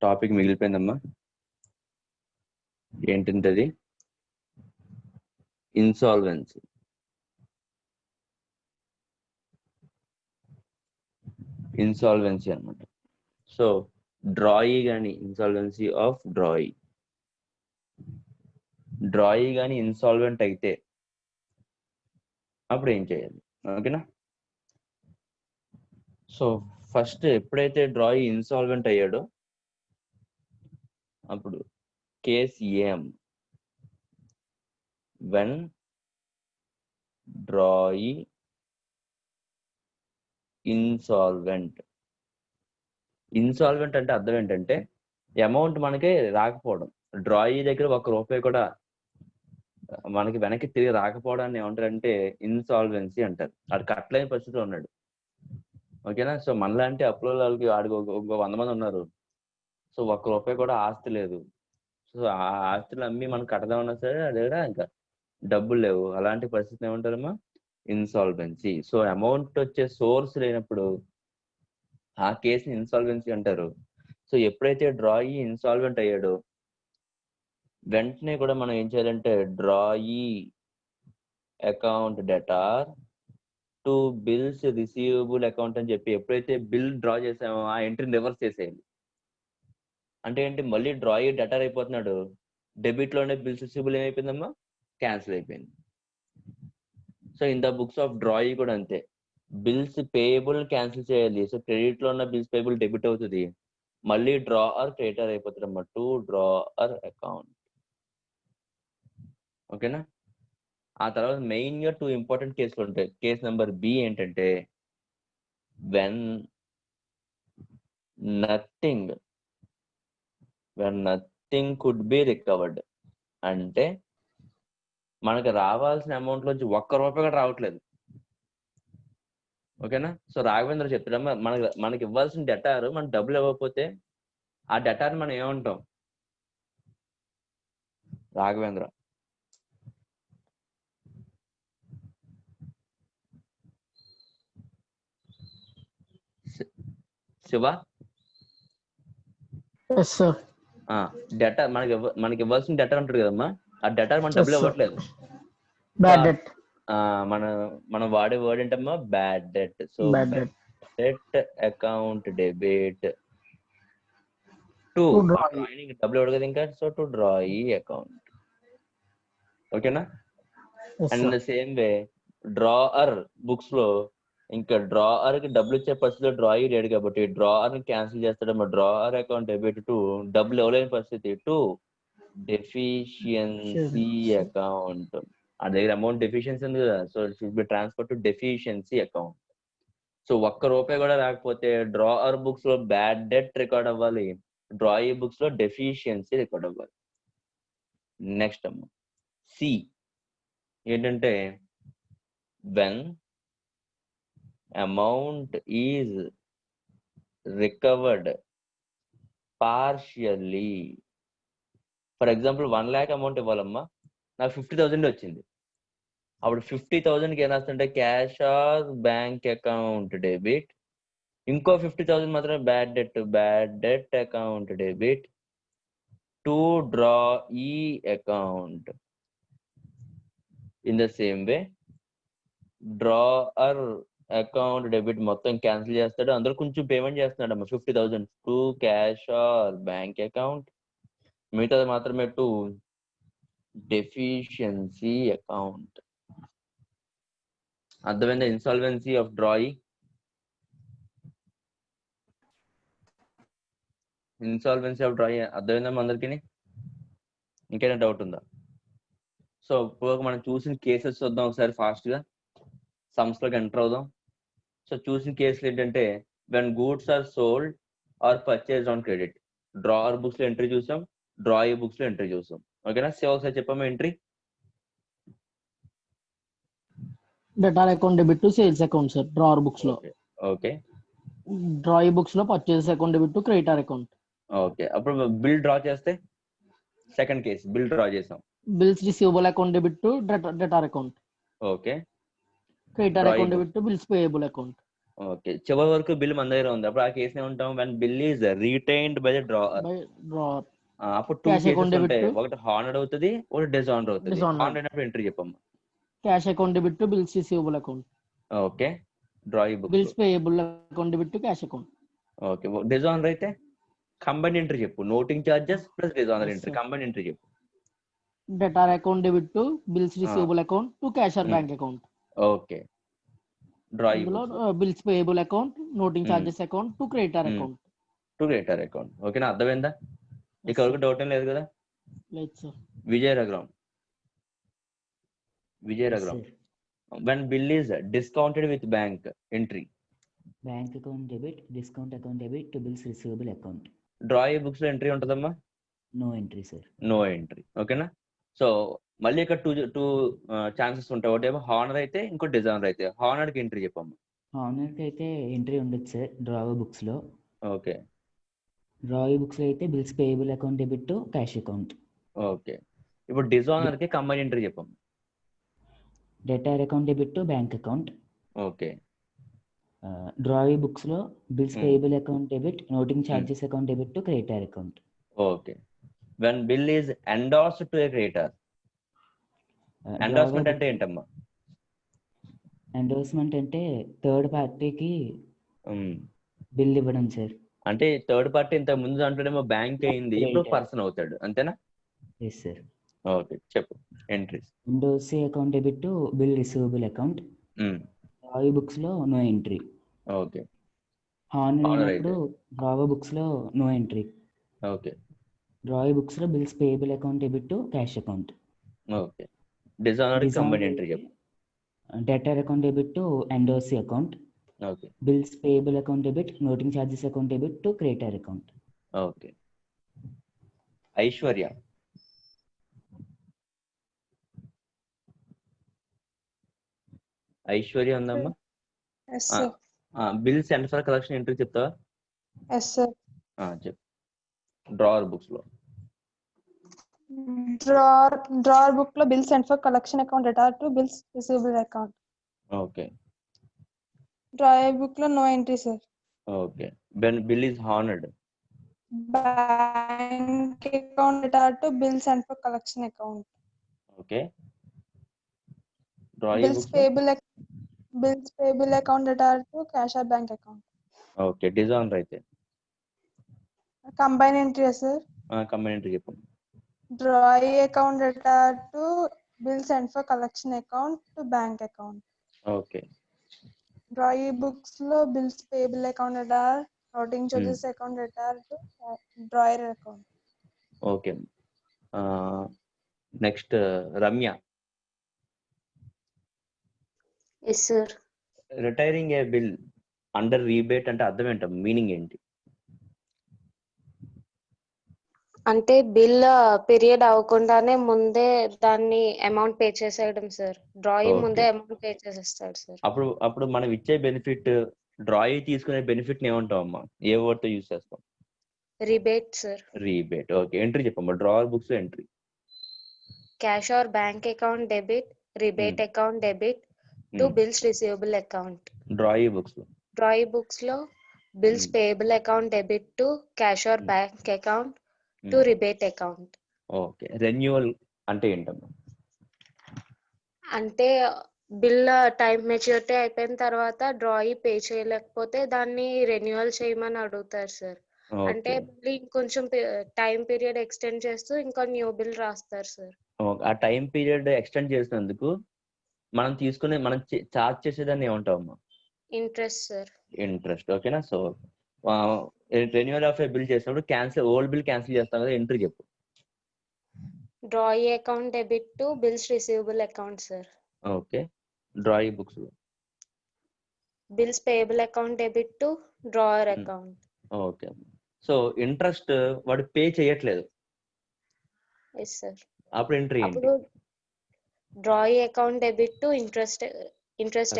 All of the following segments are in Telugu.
టాపిక్ మిగిలిపోయిందమ్మా. ఏంటిది? ఇన్సాల్వెన్సీ. ఇన్సాల్వెన్సీ అన్నమాట. సో డ్రాయి కానీ ఇన్సాల్వెన్సీ ఆఫ్ డ్రాయి కానీ ఇన్సాల్వెంట్ అయితే అప్పుడు ఏం చేయాలి? ఓకేనా. సో ఫస్ట్ ఎప్పుడైతే డ్రాయి ఇన్సాల్వెంట్ అయ్యాడో అప్పుడు కేస్ ఏం వెన్ డ్రాయి ఇన్సాల్వెంట్ అంటే అర్థం ఏంటంటే అమౌంట్ మనకి రాకపోవడం. డ్రాయి దగ్గర ₹1 కూడా మనకి వెనక్కి తిరిగి రాకపోవడాన్ని ఏమంటారంటే ఇన్సాల్వెన్సీ అంటారు. వాడు కట్టలేని పరిస్థితిలో ఉన్నాడు. ఓకేనా. సో మనలాంటి అప్పుల వాళ్ళకి వాడికి ఒక 100 మంది ఉన్నారు. సో ₹1 కూడా ఆస్తి లేదు. సో ఆ ఆస్తులు అమ్మి మనం కట్టదామన్నా సరే అది కూడా ఇంకా డబ్బులు లేవు. అలాంటి పరిస్థితి ఏమంటారమ్మా? ఇన్సాల్వెన్సీ. సో అమౌంట్ వచ్చే సోర్స్ లేనప్పుడు ఆ కేసుని ఇన్సాల్వెన్సీ అంటారు. సో ఎప్పుడైతే డ్రాయి ఇన్సాల్వెంట్ అయ్యాడో వెంటనే కూడా మనం ఏం చేయాలంటే డ్రాయి account debtor to bills receivable account అని చెప్పి ఎప్పుడైతే బిల్ డ్రా చేసామో ఆ ఎంట్రీని రివర్స్ చేసేయాలి. అంటే ఏంటి? మళ్ళీ డ్రాయి డెటార్ అయిపోతున్నాడు. డెబిట్ లోనే బిల్స్ రిసీవబుల్ ఏమైపోయిందమ్మా? క్యాన్సిల్ అయిపోయింది. So in the books of డ్రాయి కూడా అంతే. బిల్స్ పేయబుల్ క్యాన్సిల్ చేయాలి. సో క్రెడిట్ లో ఉన్న బిల్స్ పేయబుల్ డెబిట్ అవుతుంది. మళ్ళీ డ్రాయర్ క్రెడిటర్ అయిపోతుంది అమ్మా. To drawer account. ఓకేనా. ఆ తర్వాత మెయిన్ గా 2 ఇంపార్టెంట్ కేసులు ఉంటాయి. కేసు నెంబర్ బి ఏంటంటే when nothing could be recovered. అంటే మనకు రావాల్సిన అమౌంట్ లోంచి ₹1 కూడా రావట్లేదు. ఓకేనా. సో రాఘవేంద్ర చెప్తాడమ్మా, మనకి ఇవ్వాల్సిన డెటార్ మన డబ్బులు ఇవ్వకపోతే ఆ డెటార్ మనం ఏమంటాం? రాఘవేంద్ర శివ డెటార్ మనకి ఇవ్వాల్సిన డెటార్ ఉంటుంది కదమ్మా. ఆ డెటార్ మన డబ్బులు ఇవ్వట్లేదు. మనం వాడే వర్డ్ ఏంటమ్మా? Bad debt. So debt account debit to డబ్బులు ఇవ్వడు కదా ఇంకా. So to drawee account. ఓకేనా. And in the same way drawer books లో ఇంకా డ్రాయర్ కి డబ్బులు ఇచ్చే పరిస్థితిలో డ్రాయి లేడు కాబట్టి డ్రాయర్ ని క్యాన్సిల్ చేస్తాడమ్మా. డ్రాయర్ అకౌంట్ డెబిట్ టు డబ్బులు ఇవ్వలేని పరిస్థితి టు డెఫిషియన్సీ అకౌంట్. ఆ దగ్గర అమౌంట్ డెఫిషియన్సీ ఉంది కదా. So it should be transfer to deficiency account. So ₹1 కూడా రాకపోతే డ్రాయర్ బుక్స్ లో బ్యాడ్ డెట్ రికార్డ్ అవ్వాలి. డ్రాయి బుక్స్ లో డెఫిషియన్సీ రికార్డ్ అవ్వాలి. నెక్స్ట్ అమ్మ సి ఏంటంటే when amount is recovered partially. For example 1 lakh amount ఇవ్వాలమ్మా, నాకు 50,000 వచ్చింది. అప్పుడు 50,000కి ఏం రాస్తుంటే cash or bank account debit. ఇంకో 50,000 మాత్రం bad debt account debit to drawee account. In the same way drawer account debit మొత్తం క్యాన్సిల్ చేస్తాడు. అందరూ కొంచెం పేమెంట్ చేస్తున్నాడు అమ్మా. 50,000 to cash or bank account, మిగతాది మాత్రమే టు డెఫిషియన్సీ అకౌంట్. అర్థమైందా? Insolvency of డ్రాయి. ఇన్సాల్వెన్సీ ఆఫ్ డ్రాయి అర్థమైందమ్మా అందరికి? ఇంకేనా డౌట్ ఉందా? సో ఇప్పుడు మనం చూసిన కేసెస్ చూద్దాం ఒకసారి ఫాస్ట్ గా. సంస్థలోకి ఎంటర్ అవుదాం. సో చూసిన కేసులు ఏంటంటే when goods are sold or purchased on credit. Drawer books లో ఎంట్రీ చూసాం, డ్రాయి బుక్స్ లో ఎంట్రీ చూసాం. ఓకేనా. సేవ్ ఒకసారి చెప్పామా entry? Debtor account debit to sales account sir drawer books లో. ఓకే. డ్రాయి బుక్స్ లో purchase account debit to creditor account. Okay. అప్పుడు బిల్ డ్రా చేస్తే సెకండ్ కేసు బిల్ డ్రా చేసాం. Bills receivable account debit to debtor account. Okay. Creditor account debit to bills payable account. Okay. చివరి వరకు బిల్ మన దగ్గర ఉంది. అప్పుడు ఆ కేసుని ఏమంటాం? When bill is retained by the drawer. By drawer. అప్పుడు 2 క్యాష్ కేసెస్ అకౌంట్ డెబిట్ ఉంటాయి. టు ఒకటి హానర్డ్ అవుతది. ఒకటి డిసానర్డ్ అవుతది. డిసానర్డ్. హానర్డ్ అయినప్పుడు ఎంట్రీ చెప్పమ్మా. Cash account debit to bills receivable account. Okay. Drawee బుక్స్‌లో. Bills payable account debit to cash account. Okay. Dishonour అయితే కంబైన్డ్ ఎంట్రీ చెప్పు. Noting charges plus dishonour Yes, entry. sir. Combined entry చెప్పు. Debtor account debit to bills ఆ! Receivable account to cash or hmm. Bank account. Okay. Drawee ఇందులో బుక్స్‌లో. Bills payable account, noting hmm. Charges account to creditor hmm. Account. To creditor account. ఓకేనా? అర్థమైందా? Yes, ఇక్కడ sir. వరకు డౌట్ ఏం లేదు కదా? లేదు sir. Vijay Raghuram. Vijay Yes, Raghuram. sir. When bill is discounted with bank entry. Bank account debit, discount account debit to bills receivable account. Drawee బుక్స్‌లో ఎంట్రీ ఉంటదమ్మా? No entry, sir. No entry. ఓకేనా? సో మళ్ళీ ఇక్కడ 2 ఛాన్సెస్ ఉంటాయి. ఒకటేమో హానర్ అయితే, ఇంకోటి డిజానర్ అయితే. హానర్‌కి ఎంట్రీ చెప్పమ్మా. హానర్కి అయితే ఎంట్రీ ఉండదు సార్ డ్రావర్ బుక్స్లో. ఓకే. డ్రావర్ బుక్స్లో అయితే bills payable account debit to cash account. Okay. ఇప్పుడు డిజానర్‌కి కంబైన్ ఎంట్రీ చెప్పమ్మా. Debtor account debit to bank account. Okay. Drawer బుక్స్లో bills Hmm. Payable account debit, noting charges account debit to creditor account. Okay. When bill is endorsed to a creditor. Endorsement అంటే ఏంటమ్మా? ఎండోర్స్మెంట్ అంటే థర్డ్ పార్టీకి హ్మ్. బిల్ ఇవ్వడం సార్. అంటే థర్డ్ పార్టీ ఇంతకు ముందు దాంట్లోనేమో బ్యాంక్ అయింది. ఇప్పుడు Creditor. పర్సన్ అవుతాడు. అంతేనా? Yes sir. ఓకే. చెప్పు entries. Endorsee account debit to bill receivable account. Hmm. Drawer బుక్స్లో no entry. Okay. Honour Honor అయినప్పుడు డ్రావర్ బుక్స్లో నో ఎంట్రీ. ఓకే. డ్రావర్ బుక్స్లో bills payable account debit to cash account. Okay. డిజానర్‌కి కంబైన్ ఎంట్రీ చెప్పు. Debtor account debit to endorsee account. Okay. Bills payable account debit, noting charges account debit to creditor account. Okay. Aishwarya. Aishwarya ఉందమ్మా? Yes sir. Bill send for collection entry చెప్తావా? Yes sir. చెప్పు. డ్రావర్ బుక్స్‌లో. డ్రావర్ బుక్ లో bills and for collection account debtor to bills receivable account. Okay. Drawer book లో no entry sir. Okay. When bill is honoured. Bank account debtor to bills and for collection account. Okay. Drawer bills payable account debtor to cash or bank account. Okay. Dishonour అయితే combine entry sir. Combine entry చెప్పు. Drawee account debtor to bills and for collection account to bank account. Okay. Drawee books లో bills payable account debtor, noting charges account debtor to drawer account. Okay. Next Ramya. Yes sir. Retiring a bill under rebate అంటే అర్థం ఏంటమ్మా? మీనింగ్ ఏంటి? అంటే బిల్ పీరియడ్ అవ్వకుండానే ముందే దాన్ని అమౌంట్ పే చేసేయడం సార్. Drawing Okay. ముందే అమౌంట్ పే చేసేస్తాడు సార్. అప్పుడు మనం ఇచ్చే బెనిఫిట్, డ్రాయి తీసుకునే బెనిఫిట్ ఏమంటాం అమ్మా? ఏ వర్డ్ తో యూస్ చేస్తాం? Rebate sir. Rebate. Okay. Entry చెప్పమ్మా. Drawer books entry. Cash or bank account debit, rebate account debit to bills receivable account. Drawee books లో. డ్రాయి బుక్స్ లో bills payable account debit to cash or bank account to rebate account. Okay. Renewal అంటే ఏంటమ్మా? అంటే బిల్ టైం మెచ్యూరిటీ అయిపోయిన తర్వాత డ్రాయి పే చేయలేకపోతే దాన్ని రెన్యువల్ చేయమని అడుగుతారు సార్. అంటే మళ్ళీ ఇంకొంచెం టైం పీరియడ్ ఎక్స్టెండ్ చేస్తూ ఇంకా న్యూ బిల్ రాస్తారు సార్. ఆ టైం పీరియడ్ ఎక్స్టెండ్ చేసినందుకు మనం చార్జ్ చేసేదాన్ని ఏమంటామమ్మా? Interest sir. ఇంట్రెస్ట్. ఓకేనా? So renewal of a bill చేసినప్పుడు ఓల్డ్ బిల్ క్యాన్సిల్ చేస్తాం కదా, ఎంట్రీ చెప్పు. Drawee account debit to bills receivable account sir. Okay. Drawee books లో. Bills payable account debit to drawer account. Okay. So interest వాడు పే చేయట్లేదు, ఎస్ సార్. అప్పుడు ఎంట్రీ ఏంటి? అప్పుడు drawee account debit to interest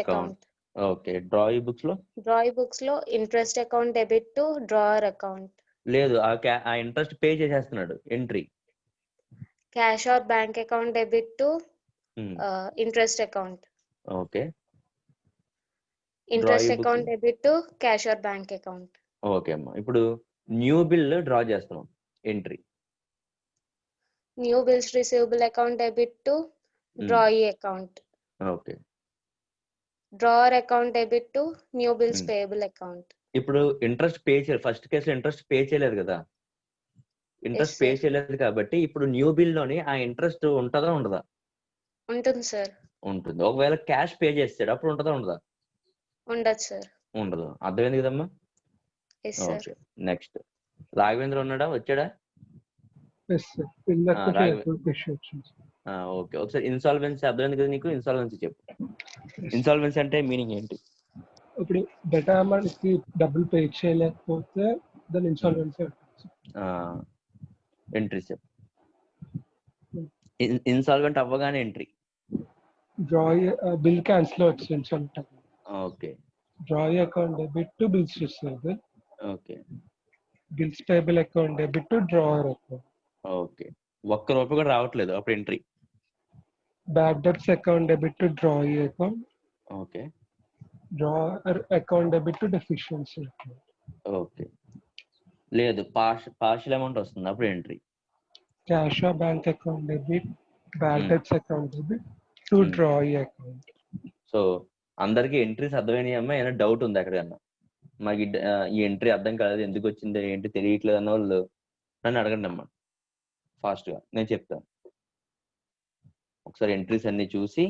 account. Okay. Drawee books లో. డ్రాయి బుక్స్ లో interest account debit to drawer account. లేదు, ఆ ఇంట్రెస్ట్ పే చేసేస్తున్నాడు, entry. Cash or bank account debit to interest account. Okay. Interest Drawing books. Account debit to cash or bank account. Okay అమ్మా. ఇప్పుడు న్యూ బిల్ డ్రా చేస్తున్నాం entry. New bills receivable account debit to drawee account. Okay. Drawer account debit to new bills payable account. ఇప్పుడు ఇంట్రెస్ట్ పే చేయాలి. ఫస్ట్ కేసులో ఇంట్రెస్ట్ పే చేయలేదు కదా, ఇంట్రెస్ట్ పే చేయలేదు కాబట్టి ఇప్పుడు న్యూ బిల్ లోని ఆ ఇంట్రెస్ట్ ఉంటుందా ఉండదా? ఉంటుంది సార్. ఉంటుంది. ఒకవేళ క్యాష్ పే చేస్తాడు అప్పుడు ఉంటుందా ఉండదా? ఉండదు సార్. ఉండదు. అర్థమైంది కదమ్మా? Yes sir. Okay. Next Raghavendra ఉన్నాడా, వచ్చాడా? ఓకే. ఒకసారి ఇన్సాల్వెన్సీ అర్థమైంది కదా నీకు? ఇన్సాల్వెన్సీ చెప్పు. ఇన్సాల్వెన్సీ అంటే మీనింగ్ ఏంటి? ఇప్పుడు డేటా మనకి డబ్బులు పే చేయలేకపోతే దాని ఇన్సాల్వెన్సీ ఎంట్రీ చెప్పు. ఇన్సాల్వెంట్ అవ్వగానే ఎంట్రీ. బిల్ క్యాన్సిల్ వచ్చింది ఉంటుంది. Okay. Drawee account debit to bills receivable. Okay. Bills payable account debit to drawer account. Okay. ఒక్క రూపాయి కూడా రావట్లేదు అప్పుడు entry. Bad debts account debit to drawee account. Okay. Drawer account debit to deficiency account. Okay. లేదు, పార్షియల్ అమౌంట్ వస్తుంది అప్పుడు entry. Cash bank account debit bad debts account debit to drawee account. So అందరికి ఎంట్రీస్ అర్థమైనాయి అమ్మా? ఏమైనా డౌట్ ఉంది ఎక్కడికన్నా? మాకు ఈ ఎంట్రీ అర్థం కాలేదు, ఎందుకు వచ్చింది ఏంటి తెలియట్లేదు అన్న వాళ్ళు నన్ను అడగండి అమ్మా, ఫాస్ట్ గా నేను చెప్తాను. ఒకసారి ఎంట్రీస్ అన్ని చూసి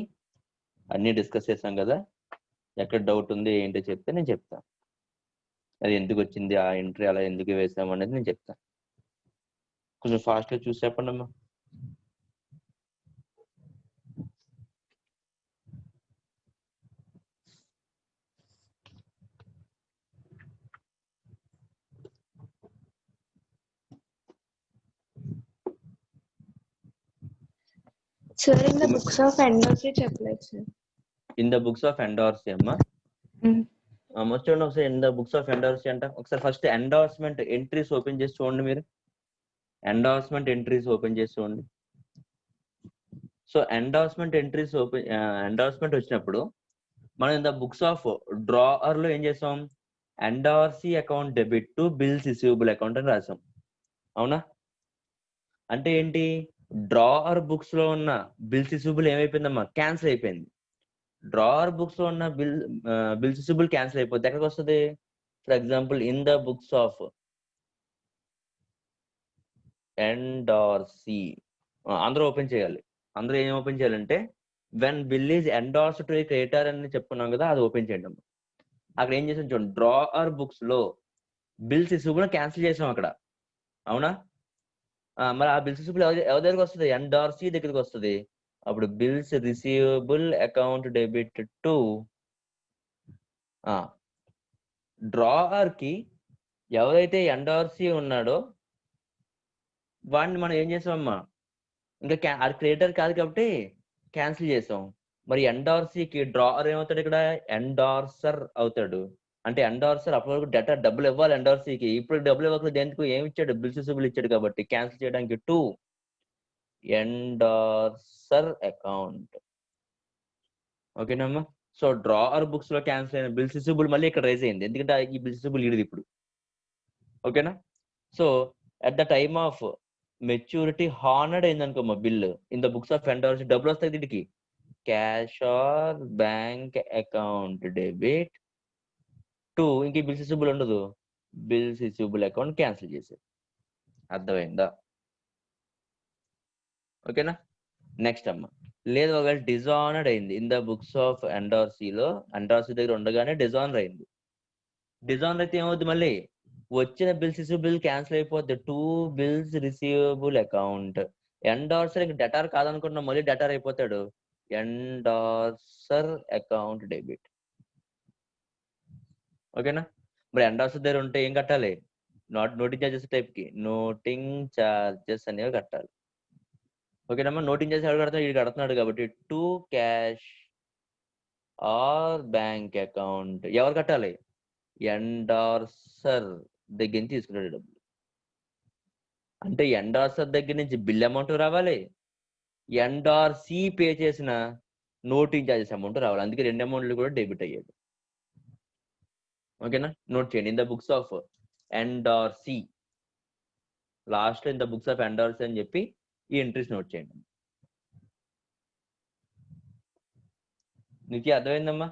అన్ని డిస్కస్ చేసాం కదా, ఎక్కడ డౌట్ ఉంది ఏంటో చెప్తే నేను చెప్తాను. అది ఎందుకు వచ్చింది, ఆ ఎంట్రీ అలా ఎందుకు వేసాము అనేది నేను చెప్తాను. కొంచెం ఫాస్ట్ గా చూసి చెప్పండి అమ్మా. Sir, in the books of endorsement చెప్పలేదు sir. In the books of endorsee అమ్మా. చూడండి ఒకసారి in the books of endorsee అంట. ఒకసారి ఫస్ట్ ఎండార్స్మెంట్ ఎంట్రీస్ ఓపెన్ చేసి చూడండి మీరు. ఎండార్స్మెంట్ ఎంట్రీస్ ఓపెన్ చేసి చూడండి. సో ఎండార్స్మెంట్ ఎంట్రీస్ ఎండార్స్మెంట్ వచ్చినప్పుడు మనం in the books of drawer లో ఏం చేసాం? Endorsee account debit to bills receivable account అని రాసాం. అవునా? అంటే ఏంటి? డ్రావర్ బుక్స్ లో ఉన్న బిల్స్ రిసీవబుల్ ఏమైపోయిందమ్మా? క్యాన్సిల్ అయిపోయింది. డ్రావర్ బుక్స్ లో ఉన్న బిల్స్ రిసీవబుల్ క్యాన్సిల్ అయిపోద్ది. ఎక్కడికి వస్తుంది? For example in the books of endorsee అందరూ ఓపెన్ చేయాలి. అందరూ ఏం ఓపెన్ చేయాలంటే when bill is endorsed to a creditor అని చెప్పుకున్నాం కదా, అది ఓపెన్ చేయండి అమ్మా. అక్కడ ఏం చేసాం చూడండి, డ్రావర్ బుక్స్ లో బిల్స్ రిసీవబుల్ క్యాన్సిల్ చేసాం అక్కడ. అవునా? మరి ఆ బిల్స్ రిసీవబుల్ ఎవరి దగ్గరికి వస్తుంది? ఎండార్సీ దగ్గరికి వస్తుంది. అప్పుడు bills receivable account debit to drawer కి ఎవరైతే ఎండార్సీ ఉన్నాడో వాడిని మనం ఏం చేసామమ్మా? ఇంకా అది క్రెడిటర్ కాదు కాబట్టి క్యాన్సిల్ చేసాం. మరి ఎండార్సీకి డ్రావర్ ఏమవుతాడు ఇక్కడ? ఎండార్సర్ అవుతాడు. అంటే ఎండార్సర్ అప్పటి వరకు డెటర్ డబ్బులు ఇవ్వాలి ఎండార్సీకి. ఇప్పుడు డబ్బులు ఇవ్వకుండా దేనికి ఏమి ఇచ్చాడు? బిల్స్ రిసీవబుల్ ఇచ్చాడు కాబట్టి క్యాన్సిల్ చేయడానికి టు ఎండార్సర్ అకౌంట్. ఓకేనమ్మా? సో డ్రావర్ బుక్స్ లో క్యాన్సిల్ అయిన బిల్స్ రిసీవబుల్ మళ్ళీ ఇక్కడ రైజ్ అయింది, ఎందుకంటే ఈ బిల్స్ రిసీవబుల్ ఇడిది ఇప్పుడు. ఓకేనా? So at the time of maturity honoured అయింది అనుకోమ్మా bill in the books of endorsee, డబ్బులు వస్తాయి దీనికి. Cash or bank account debit to ఇంక బిల్స్ రిసీవబుల్ ఉండదు, బిల్స్ రిసీవబుల్ అకౌంట్ క్యాన్సిల్ చేసేది. అర్థమైందా? ఓకేనా? నెక్స్ట్ అమ్మ, లేదు ఒకవేళ డిజానర్డ్ అయింది ఇన్ ద బుక్స్ ఆఫ్ ఎండార్సీలో, ఎండార్సీ దగ్గర ఉండగానే డిజానర్ అయింది. డిజానర్ అయితే ఏమవుతుంది? మళ్ళీ వచ్చిన బిల్స్ రిసీవబుల్ క్యాన్సిల్ అయిపోద్ది. To bills receivable account. Endorser ఇంక డెటార్ కాదనుకున్నా మళ్ళీ డెటార్ అయిపోతాడు. ఎండార్సర్ అకౌంట్ డెబిట్. ఓకేనా? మరి ఎండార్సర్ దగ్గర ఉంటే ఏం కట్టాలి? నోటింగ్ చార్జెస్ టైప్ కి నోటింగ్ చార్జెస్ అనేవి కట్టాలి. ఓకేనమ్మా? నోటింగ్ చార్జెస్ ఎవరు కడతాడు? ఇది కడుతున్నాడు కాబట్టి to cash or bank account ఎవరు కట్టాలి? ఎండార్సర్ దగ్గర నుంచి తీసుకున్నాడు డబ్బులు. అంటే ఎండార్సర్ దగ్గర నుంచి బిల్ అమౌంట్ రావాలి, ఎండార్సీ పే చేసిన నోటింగ్ చార్జెస్ అమౌంట్ రావాలి. అందుకే రెండు అమౌంట్లు కూడా డెబిట్ అయ్యాడు. ఓకేనా, నోట్ చేయండి. In the books of endorsee, last in the books of endorsee అని చెప్పి ఈ ఎంట్రీస్ నోట్ చేయండి. నీకు అర్థమైందమ్మా?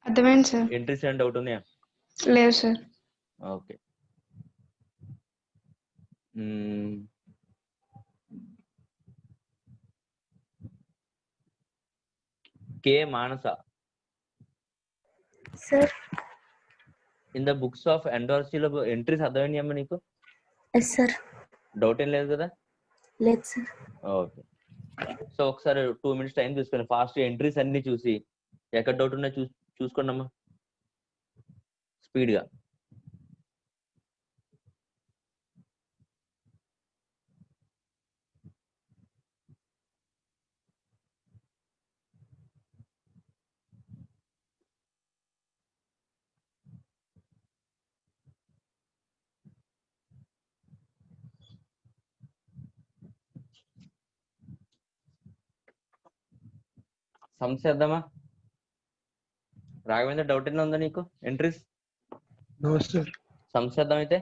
అర్థమైంది సార్. ఎంట్రీస్ ఏం డౌట్ ఉన్నాయా? లేదు sir. Okay. K Manasa, sir in the books of ఎండార్సీలో ఎంట్రీస్ అర్థమైనాయి అమ్మా నీకు? Yes sir. డౌట్ ఏం లేదు కదా? లేదు సార్. ఓకే. సో ఒకసారి 2 minutes టైం తీసుకొని ఫాస్ట్ ఎంట్రీస్ అన్ని చూసి ఎక్కడ డౌట్ ఉన్నాయో చూసుకోండి అమ్మా స్పీడ్గా. సమ్స్ చేద్దామా? రాఘవేంద్ర డౌట్ ఏమైనా ఉందా నీకు? Entries No, sir. సమ్స్ చేద్దాం అయితే.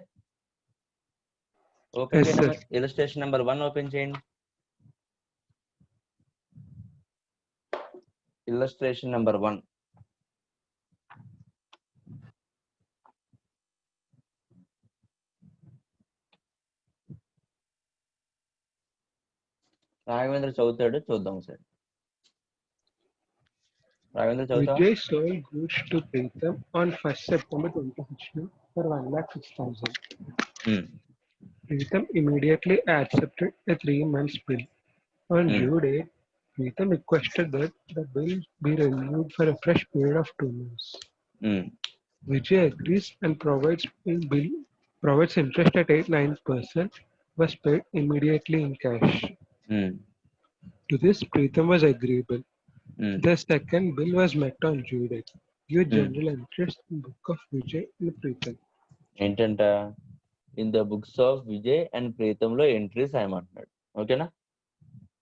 ఓపెన్ Yes, చేయండి. sir. ఇలస్ట్రేషన్ నెంబర్ 1 ఓపెన్ చేయండి. Illustration number 1. రాఘవేంద్ర చదువుతాడు, చూద్దాం సార్. రాఘవేంద్ర చదువుతా. Vijay sold goods to Pritham on 1st September 2016 for 1,06,000. Pritham immediately accepted a 3-month bill. On due date, Pritham requested that the bill be renewed for a fresh period of 2 months. Vijay agrees and provides interest at 8-9%, was paid immediately in cash. To this, Pritham was agreeable. The second bill was met on due date. Give general interest in book of Vijay and Pritham. ఏంటంట? In the books of Vijay and ప్రీతంలో ఎంట్రీస్ ఏమంటున్నాడు. ఓకేనా?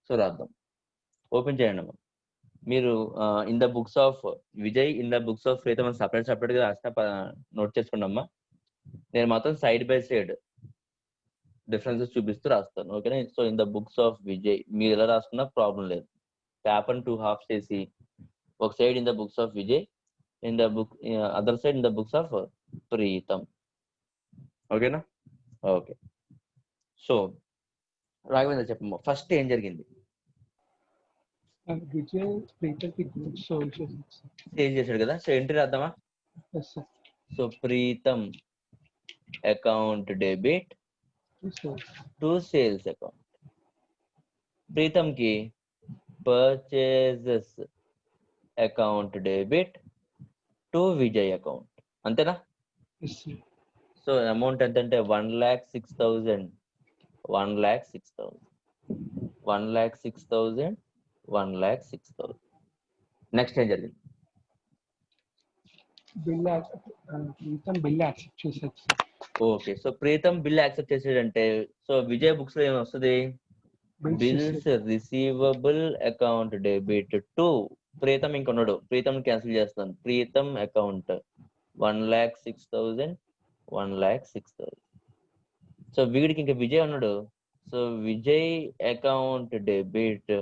సో రాద్దాం. ఓపెన్ చేయండి అమ్మా. మీరు in the books of Vijay, in the books of Pritham అని సపరేట్ గా రాస్తా నోట్ చేసుకోండి అమ్మా. నేను మాత్రం సైడ్ బై సైడ్ డిఫరెన్సెస్ చూపిస్తూ రాస్తాను. ఓకేనా? So in the books of Vijay మీరు ఎలా రాసుకున్నా ప్రాబ్లం లేదు. పేపర్ 2 halves చేసి ఒక side in the books of Vijay, in the book other side in the books of Preetam. ఓకేనా? ఓకే. సో రాఘవేంద్ర చెప్పమ్మా, ఫస్ట్ ఏం జరిగింది? Vijay Pritham ki goods sold. Sale చేశాడు కదా. సో ఎంట్రీ రాద్దామా? Yes, sir. So Pritam account debit Yes, sir. To sales account. Pritham కి purchases account debit to Vijay account. అంతేనా? Yes, sir. సో అమౌంట్ ఎంత అంటే 1,06,000, 1,06,000, 1,06,000, 1,06,000. నెక్స్ట్ ఏం జరిగింది? Pritham bill accept చేశాడు, sir. Okay. So Pritham bill accept చేసాడంటే సో విజయ్ బుక్స్ లో ఏమొస్తుంది? Bills receivable account debit to Pritham. ఇంకొన్నాడు, ప్రీతం క్యాన్సిల్ చేస్తాను. ప్రీతం అకౌంట్ 1,06,000, 1,06,000. సో వీడికి ఇంకా విజయ్ ఉన్నాడు. So Vijay account debit,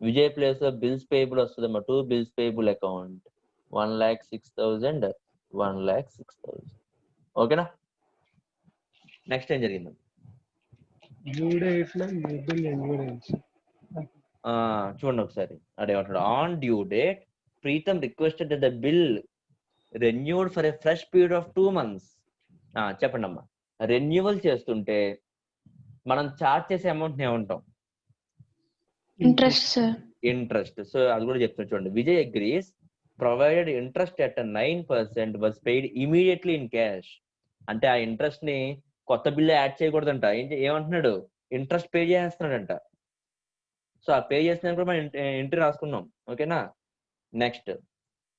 Vijay place లో బిల్స్ పేయబుల్ వస్తుంది అమ్మా. 2 బిల్స్ పేయబుల్ అకౌంట్ 1,06,000, 1,06,000. ఓకేనా? నెక్స్ట్ ఏం జరిగింది? Due date లో new bill endurance. చూడండి ఒకసారి. అదేమంటాడు? On due date Pritham requested the bill renewed for a fresh period of 2 months. చెప్పండి అమ్మా. రెన్యూవల్ చేస్తుంటే మనం చార్జ్ చేసే అమౌంట్ ఏమంటాం? Interest sir. ఇంట్రెస్ట్. సో అది కూడా చెప్తున్నా చూడండి. Vijay agrees provided interest at 9% was paid immediately in cash. అంటే ఆ ఇంట్రెస్ట్ ని కొత్త బిల్లు యాడ్ చేయకూడదంట. ఏమంటున్నాడు? ఇంట్రెస్ట్ పే చేస్తున్నాడంట. సో ఆ పే చేసిన కూడా మనం ఎంట్రీ రాసుకున్నాం. ఓకేనా? Next,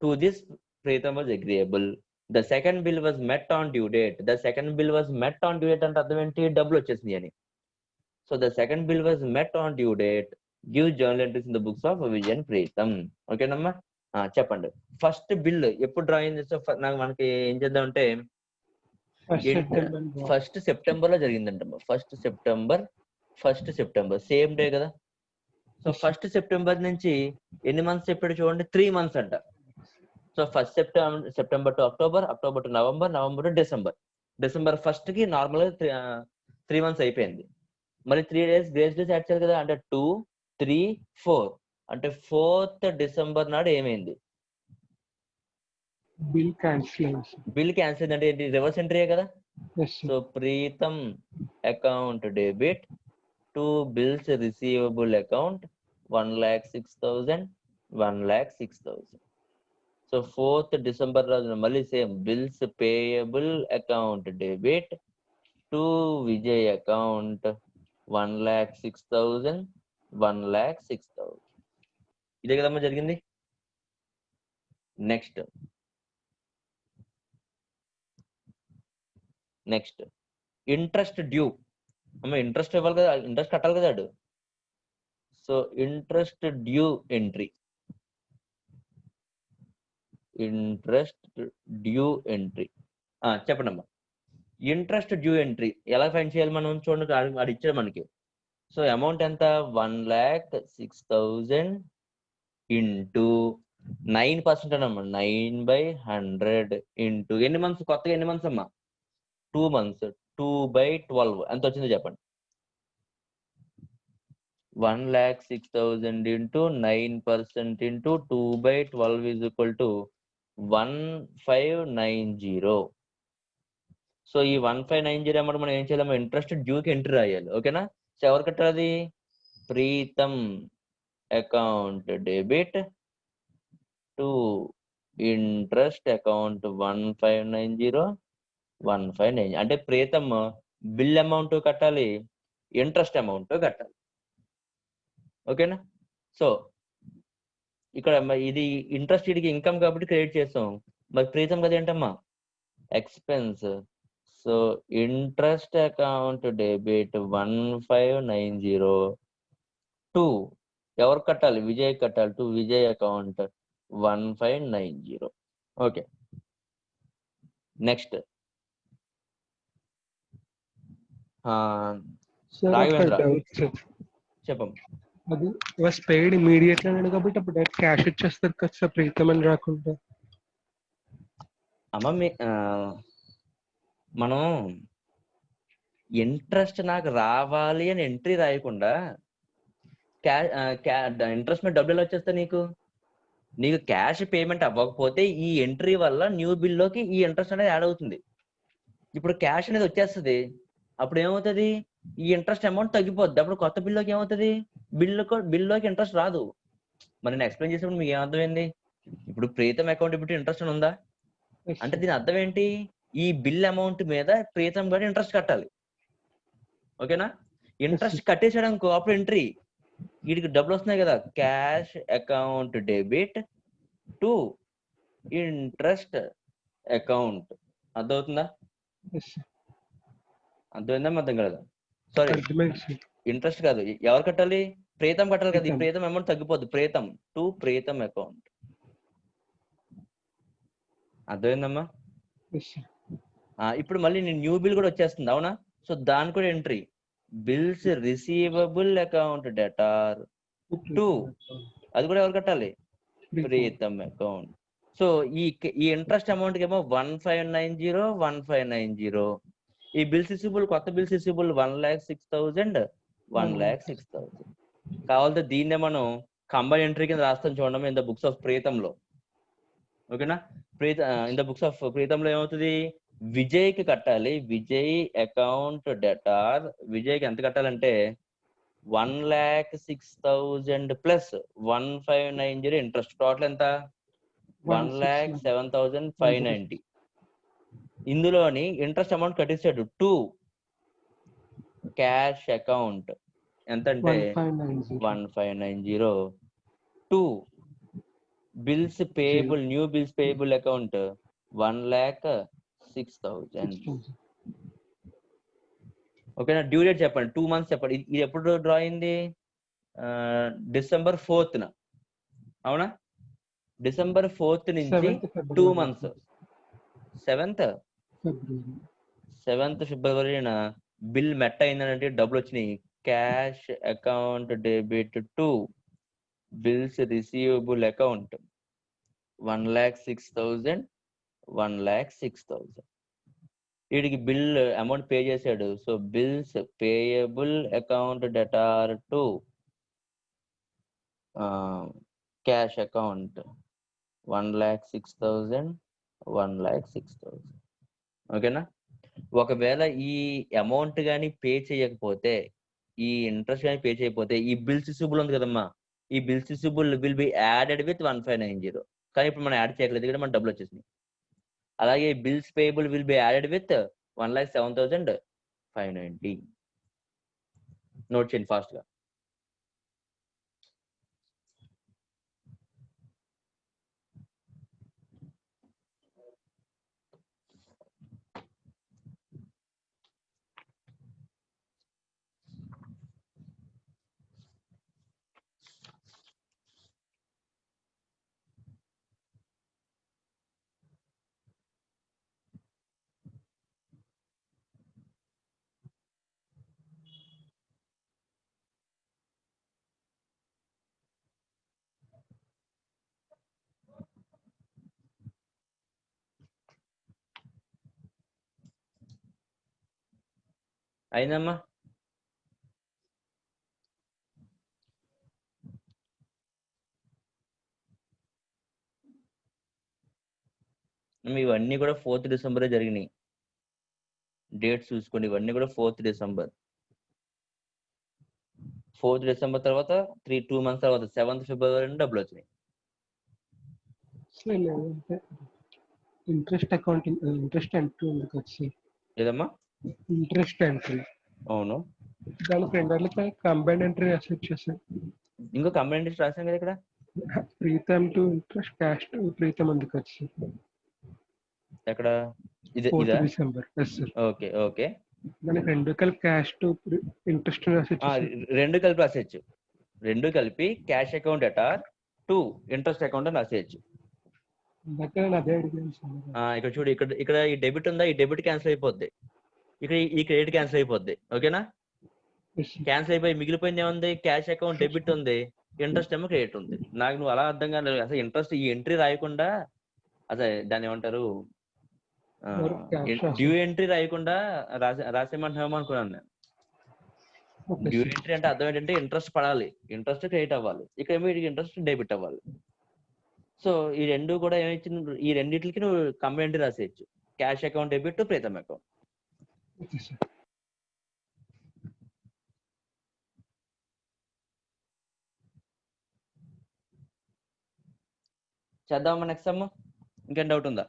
to this Pritham was agreeable. The second bill was met on due date. The second bill was met on due date అంటే అర్థం ఏంటి? డబ్బులు వచ్చేసింది అని. So the second bill was met on due date. Give journal entries in the books of Vijay and Preetam. ఓకేనమ్మా? చెప్పండి. ఫస్ట్ బిల్ ఎప్పుడు డ్రా అయింది? నాకు మనకి ఏం చేద్దాం అంటే ఫస్ట్ సెప్టెంబర్ లో జరిగిందంట. ఫస్ట్ సెప్టెంబర్ సేమ్ డే కదా. సో ఫస్ట్ సెప్టెంబర్ నుంచి ఎన్ని మంత్స్ చెప్పాడు చూడండి, 3 మంత్స్ అంట. So first September to October to November to December first కి నార్మల్ గా 3 మంత్స్ అయిపోయింది. మరి 3 days గ్రేస్ డేస్ యాడ్ చేయాలి కదా, అంటే 2, 3, 4 అంటే 4th డిసెంబర్ నాడు ఏమైంది? బిల్ క్యాన్సిల్ అంటే ఏంటి? రివర్స్ ఎంట్రీ కదా. So Pritam account debit to bills receivable account 1,06,000 1,06,000. So 4th December రోజున మళ్ళీ same bills payable account debit to Vijay account 1,06,000 1,06,000. ఇదే కదమ్మా జరిగింది. Next interest due. అమ్మ ఇంట్రెస్ట్ ఇవ్వాలి కదా, ఇంట్రెస్ట్ కట్టాలి కదా అడు. సో ఇంట్రెస్ట్ డ్యూ ఎంట్రీ చెప్పండి అమ్మా. ఇంట్రెస్ట్ డ్యూ ఎంట్రీ ఎలా ఫైండ్ చేయాలి మనం? చూడండి, అది ఇచ్చాడు మనకి. సో అమౌంట్ ఎంత? 1,06,000 ఇంటూ 9% అమ్మా, 9/100 ఇంటూ ఎన్ని మంత్స్? కొత్తగా ఎన్ని మంత్స్ అమ్మా? 2 months. 2/12 ఎంత వచ్చిందో చెప్పండి. 1,06,000 into 9% into 2/12 is equal to 1,590. So ఈ 1,590 అన్నమాట మనం ఏం చేయాలమ్మా? ఇంట్రెస్ట్ డ్యూకి ఎంట్రీ రాయాలి. ఓకేనా? సో ఎవరు కట్టాలి? Preetam account debit to interest account 1,590 అంటే ప్రీతం బిల్ అమౌంట్ కట్టాలి, ఇంట్రెస్ట్ అమౌంట్ కట్టాలి. ఓకేనా? సో ఇక్కడ ఇది ఇంట్రెస్ట్ వీడికి ఇన్కమ్ కాబట్టి క్రెడిట్ చేస్తాం. మరి ప్రీతం కదా ఏంటమ్మా? Expense. So interest account debit 1,590 to ఎవరు కట్టాలి? విజయ్ కట్టాలి. To Vijay account 1,590. Okay. Next Raghavendra చెప్పం. అది వాస్ పెయిడ్ ఇమీడియట్లీ అన్నాడు కాబట్టి అప్పుడు డైరెక్ట్ క్యాష్ ఇచ్చేస్తారు కదా సార్, ప్రీతం అని రాకుండా. అమ్మ మనం ఇంట్రెస్ట్ నాకు రావాలి అని ఎంట్రీ రాయకుండా ఇంట్రెస్ట్ మీద డబ్బులు ఎలా వచ్చేస్తా నీకు క్యాష్ పేమెంట్ అవ్వకపోతే ఈ ఎంట్రీ వల్ల న్యూ బిల్ లోకి ఈ ఇంట్రెస్ట్ అనేది యాడ్ అవుతుంది. ఇప్పుడు క్యాష్ అనేది వచ్చేస్తుంది, అప్పుడు ఏమవుతుంది? ఈ ఇంట్రెస్ట్ అమౌంట్ తగ్గిపోద్ది. అప్పుడు కొత్త బిల్లోకి ఏమవుతుంది? బిల్లోకి ఇంట్రెస్ట్ రాదు. మరి నేను ఎక్స్ప్లెయిన్ చేసినప్పుడు మీకు ఏమర్థమైంది? ఇప్పుడు ప్రీతం అకౌంట్ ఇప్పుడు ఇంట్రెస్ట్ ఉందా అంటే దీని అర్థం ఏంటి? ఈ బిల్ అమౌంట్ మీద ప్రీతం గారు ఇంట్రెస్ట్ కట్టాలి. ఓకేనా? ఇంట్రెస్ట్ కట్టేసాడనుకో అప్పుడు ఎంట్రీ వీడికి డబ్బులు వస్తున్నాయి కదా, cash account debit to interest account. అర్థమవుతుందా? అర్థమైందా? అర్థం కదా? సారీ, ఇంట్రెస్ట్ కాదు, ఎవరు కట్టాలి? ప్రీతం కట్టాలి కదా. ఈ ప్రీతం అమౌంట్ తగ్గిపోద్ది, ప్రీతం టు ప్రీతం అకౌంట్. అర్థమైందమ్మా? ఇప్పుడు మళ్ళీ నేను న్యూ బిల్ కూడా వచ్చేస్తుంది, అవునా? సో దాని కూడా entry bills receivable account debtor to, అది కూడా ఎవరు కట్టాలి? ప్రీతం అకౌంట్. సో ఈ ఇంట్రెస్ట్ అమౌంట్ ఏమో 1,590 1,590. ఈ బిల్స్ రిసీవబుల్, కొత్త బిల్స్ రిసీవబుల్ 1,06,000 1,06,000. కావాలంటే దీన్నే మనం కంబైన్ ఎంట్రీ కింద రాస్తాం చూడండి ఇన్ ద బుక్స్ ఆఫ్ ప్రీతంలో. ఓకేనా? ఇన్ ద బుక్స్ ఆఫ్ ప్రీతంలో ఏమవుతుంది? విజయ్కి కట్టాలి. Vijay account debtor. విజయ్కి ఎంత కట్టాలంటే 1,06,000 ప్లస్ 1,590 ఇంట్రెస్ట్. టోటల్ ఎంత? 1,07,590. ఇందులోని ఇంట్రెస్ట్ అమౌంట్ కట్టేసాడు టు క్యాష్ అకౌంట్ ఎంత అంటే 1,590 to bills payable, new bills payable account 1,06,000. ఓకేనా? డ్యూ డేట్ చెప్పండి, 2 months చెప్పండి. ఇది ఎప్పుడు డ్రా అయింది? December 4th, అవునా? డిసెంబర్ 4th నుంచి 7th 2 February. months. 7th ఫిబ్రవరిన bill మెట్ అయిందంటే డబ్బులు వచ్చినాయి. Cash account debit to bills receivable account 1,06,000 1,06,000. వీడికి బిల్ అమౌంట్ పే చేశాడు. So bills payable account debtor to cash account 1,06,000 1,06,000. ఓకేనా? ఒకవేళ ఈ అమౌంట్ కానీ పే చేయకపోతే, ఈ ఇంట్రెస్ట్ కానీ పే చేయకపోతే, ఈ బిల్స్ రిసీవబుల్ ఉంది కదమ్మా, ఈ bills receivable will be added with 1,590. కానీ ఇప్పుడు మనం యాడ్ చేయట్లేదు కదా, మన డబ్బులు వచ్చేసినాయి. అలాగే bills payable will be added with 1,07,590. Note చేయండి ఫాస్ట్ గా. అయిందమ్మా? ఇవన్నీ కూడా 4th December జరిగినాయి. డేట్స్ చూసుకోండి, ఇవన్నీ కూడా 4th December. 4th December తర్వాత 2 months తర్వాత 7th February డబ్బులు వచ్చినాయి. ఇంట్రెస్ట్ అకౌంటింగ్ ఇంట్రెస్ట్ ఎంట్రీ ఉంది కదా సార్. ఏదమ్మా? Interest entry. అవును. దానికి రెండర్లకి కంబైన్ ఎంట్రీ అసెట్ చేశాను. ఇంకో కంబైన్ ఎంట్రీ రాసాం కదా ఇక్కడ. Preetam to interest cash to Preetam ఉంది కదా సార్. ఎక్కడ? ఇది 4th ఇదా? December. Yes sir. Okay okay. దానికి రెండు కలిపి క్యాష్ టు ఇంట్రెస్ట్ అసెట్ చేశాను. రెండు కలిపి రాసేయచ్చు. రెండు కలిపి cash account అటార్ to interest account అని రాసేయచ్చు. అదే అడిగాను సార్. ఇక్కడ చూడు, ఇక్కడ ఈ డెబిట్ ఉందా, ఈ డెబిట్ క్యాన్సిల్ అయిపోద్ది. ఇక్కడ ఈ క్రెడిట్ క్యాన్సిల్ అయిపోద్ది. ఓకేనా? క్యాన్సిల్ అయిపోయి మిగిలిపోయింది ఏముంది? క్యాష్ అకౌంట్ డెబిట్ ఉంది, ఇంట్రెస్ట్ ఏమో క్రెడిట్ ఉంది. నాకు నువ్వు అలా అర్థం కాలేదు. అసలు ఇంట్రెస్ట్ ఈ ఎంట్రీ రాయకుండా, అసలు దాన్ని ఏమంటారు, డ్యూ ఎంట్రీ రాయకుండా రాసేయమంటున్నామో అనుకున్నాను నేను. డ్యూ ఎంట్రీ అంటే అర్థం ఏంటంటే ఇంట్రెస్ట్ పడాలి, ఇంట్రెస్ట్ క్రెడిట్ అవ్వాలి. ఇక్కడ ఏమో ఇంట్రెస్ట్ డెబిట్ అవ్వాలి. సో ఈ రెండు కూడా ఏమిచ్చింది, ఈ రెండింటికి నువ్వు కంబైన్ ఎంట్రీ రాసేయచ్చు. Cash account debit Pritham account. చేద్దామా నెక్స్ట్ అమ్మ? ఇంకేం డౌట్ ఉందా?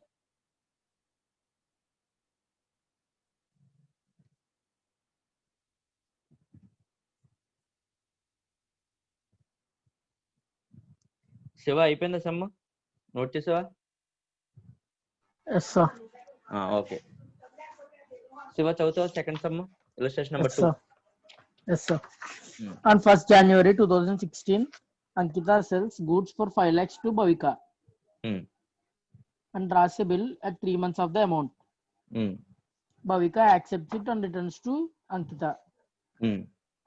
శివ అయిపోయిందా సమ్మ? నోట్ చేసావా? Yes sir. ఓకే. శివ చదువుతావా సెకండ్ సమ్మ, illustration number 2? Yes sir. On 1st January 2016, Ankita sells goods for 5 lakhs to Bhavika and draws a bill at 3 months of the amount. Bhavika accepts it and returns to Ankita.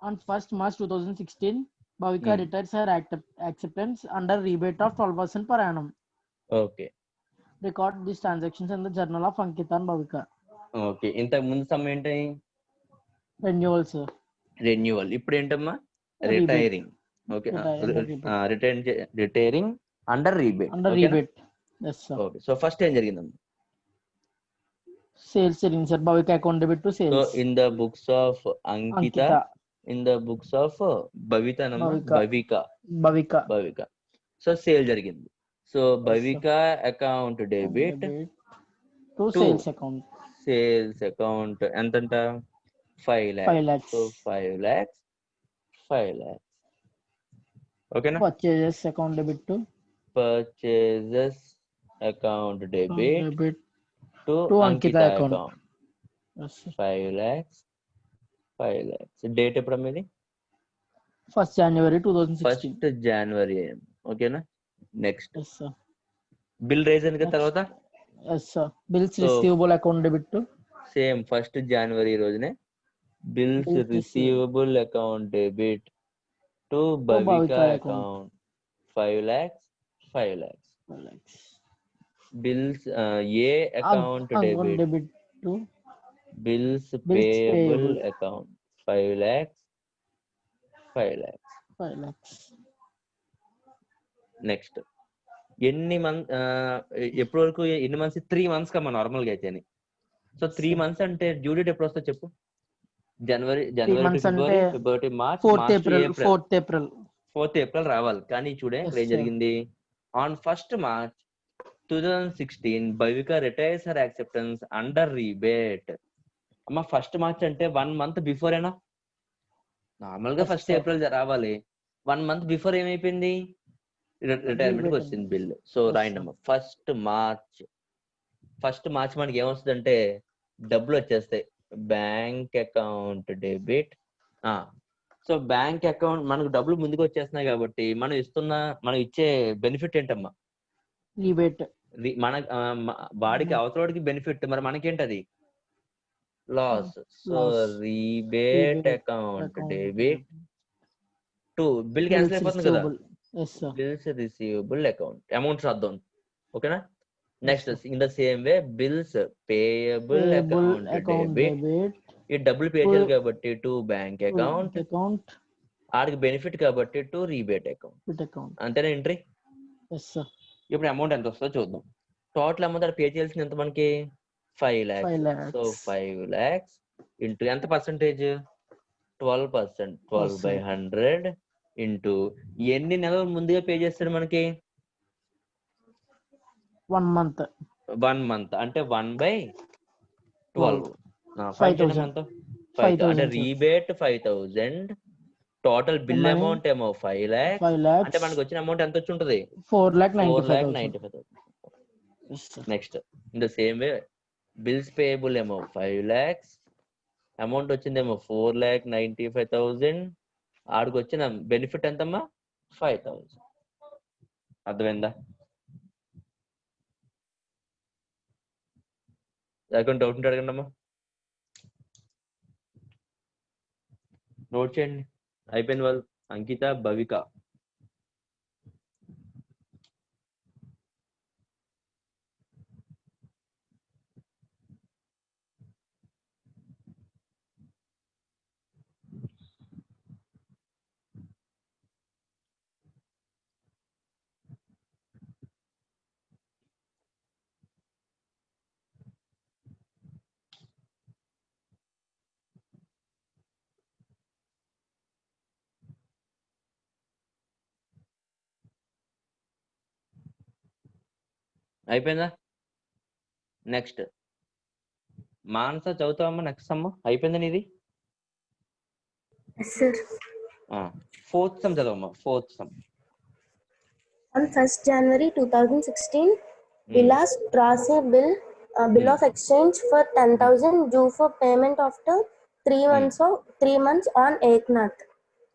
On 1st March 2016, Bhavika retires her acceptance under rebate of 12% per annum. Okay. Record these transactions in the journal of Ankita and Bhavika. Okay. ఇంతకు ముందు సమ్ ఏంటి? Renewal sir. రెన్యువల్. ఇప్పుడు ఏంటమ్మా? Retiring. Okay. Retiring under rebate. Under rebate. Yes sir. Okay. So first ఏం జరిగిందమ్మా? Sales జరిగింది sir. Bhavika account debit to sales. So in the books of Ankita, in the books of Bhavita nama Bhavika. So sale జరిగింది. So Bhavika account debit to sales account. Sales account ఎంతంట? 5 lakhs. So 5 lakhs. ఓకేనా? Purchases account debit to purchases account debit to Ankita account. Yes sir. 5 lakhs. Date ఎప్పుడు ఇది? 1st January 2016. 1st January. ఓకేనా? నెక్స్ట్ Yes sir. బిల్ రైజ్ అయిన తర్వాత ఎస్ సార్. బిల్స్ So- receivable account debit to same 1st January రోజునే bills Bills receivable account debit to Bhavika Bhavika account. Account 5 lakhs 5 lakhs. Bills ఏ account account debit debit to bills Bills payable payable. Account 5 lakhs 5 lakhs. 5 lakhs. Next ఎన్ని మంత్ ఎప్పటి వరకు ఎన్ని మంత్స్ 3 months కమ్మా నార్మల్ గా అయితేని. సో 3 months అంటే డ్యూ డేట్ ఎప్పుడు వస్తుందో చెప్పు. జనవరి months ఫిబ్రవరి అంటే ఫిబ్రవరి March 4th March April. April 4th April. 4th April రావాలి. కానీ చూడే Yes, ఇక్కడ ఏం sir. జరిగింది on 1st March 2016 Bhavika retires her acceptance under rebate. అమ్మ 1st March అంటే 1 month బిఫోర్ ఏనా? నార్మల్ గా Yes, 1st sir. April రావాలి. 1 month బిఫోర్ ఏమైపోయింది రిటైర్మెంట్ Rebate వచ్చింది బిల్. సో Yes, రాయండి sir. అమ్మ 1st March మనకి ఏమొస్తుందంటే డబ్బులు వచ్చేస్తాయి. Bank account debit. So bank account మనకు డబ్బులు ముందుకు వచ్చేస్తున్నాయి కాబట్టి మనం ఇచ్చే బెనిఫిట్ ఏంటమ్మా? రీబేట్. మన వాడికి అవతలవాడికి బెనిఫిట్, మరి మనకేంటది loss. So Loss. Rebate Rebate account account debit to bill Bills cancel అయిపోతుంది కదా. receivable. Yes, sir. Bills receivable account amount రాద్దాం. ఓకేనా? Next in the same way bills payable Payable account account debit. debit ఈ డబ్బులు పే చేయాలి కాబట్టి to bank to account. account ఆడికి బెనిఫిట్ కాబట్టి to rebate account. with account. అంతేనా ఎంట్రీ? Yes, sir. ఇప్పుడు అమౌంట్ ఎంత వస్తుందో చూద్దాం. టోటల్ అమౌంట్ పే చేయాల్సింది ఎంత మనకి 5 lakhs. 5 lakhs. So 5 lakhs into ఎంత పర్సెంటేజ్ 12%. 12/100 ఇంటూ ఎన్ని నెలలు ముందుగా పే చేస్తాడు మనకి 1 month. 1 month అంటే 1/12. 5,000. ఎంత 5,000, అంటే sir. రీబేట్ 5,000. Total bill Remaining amount ఏమో 5 lakhs. 5 lakhs. అంటే మనకు వచ్చిన అమౌంట్ ఎంత వచ్చి ఉంటుంది 4,95,000. 4,95,000. Yes, sir. Next in the same way bills payable ఏమో 5 lakhs. అమౌంట్ వచ్చిందేమో 4,95,000. ఆడికి వచ్చిన బెనిఫిట్ ఎంతమ్మా 5,000. అర్థమైందా? అకౌంట్ డౌట్ ఉంటే అడగండి అమ్మా. నోట్ చేయండి. అయిపోయింది వాళ్ళు అంకిత భవిక. అయిపోయిందా? నెక్స్ట్ మానస చదువుతావమ్మా. నెక్స్ట్ అమ్మ అయిపోయిందా నీది? Yes, sir. 4th sum చదవమ్మా. 4th sum. On 1st January 2016, Vilas draws a bill of exchange for 10,000 due for payment after 3 months on Eknath.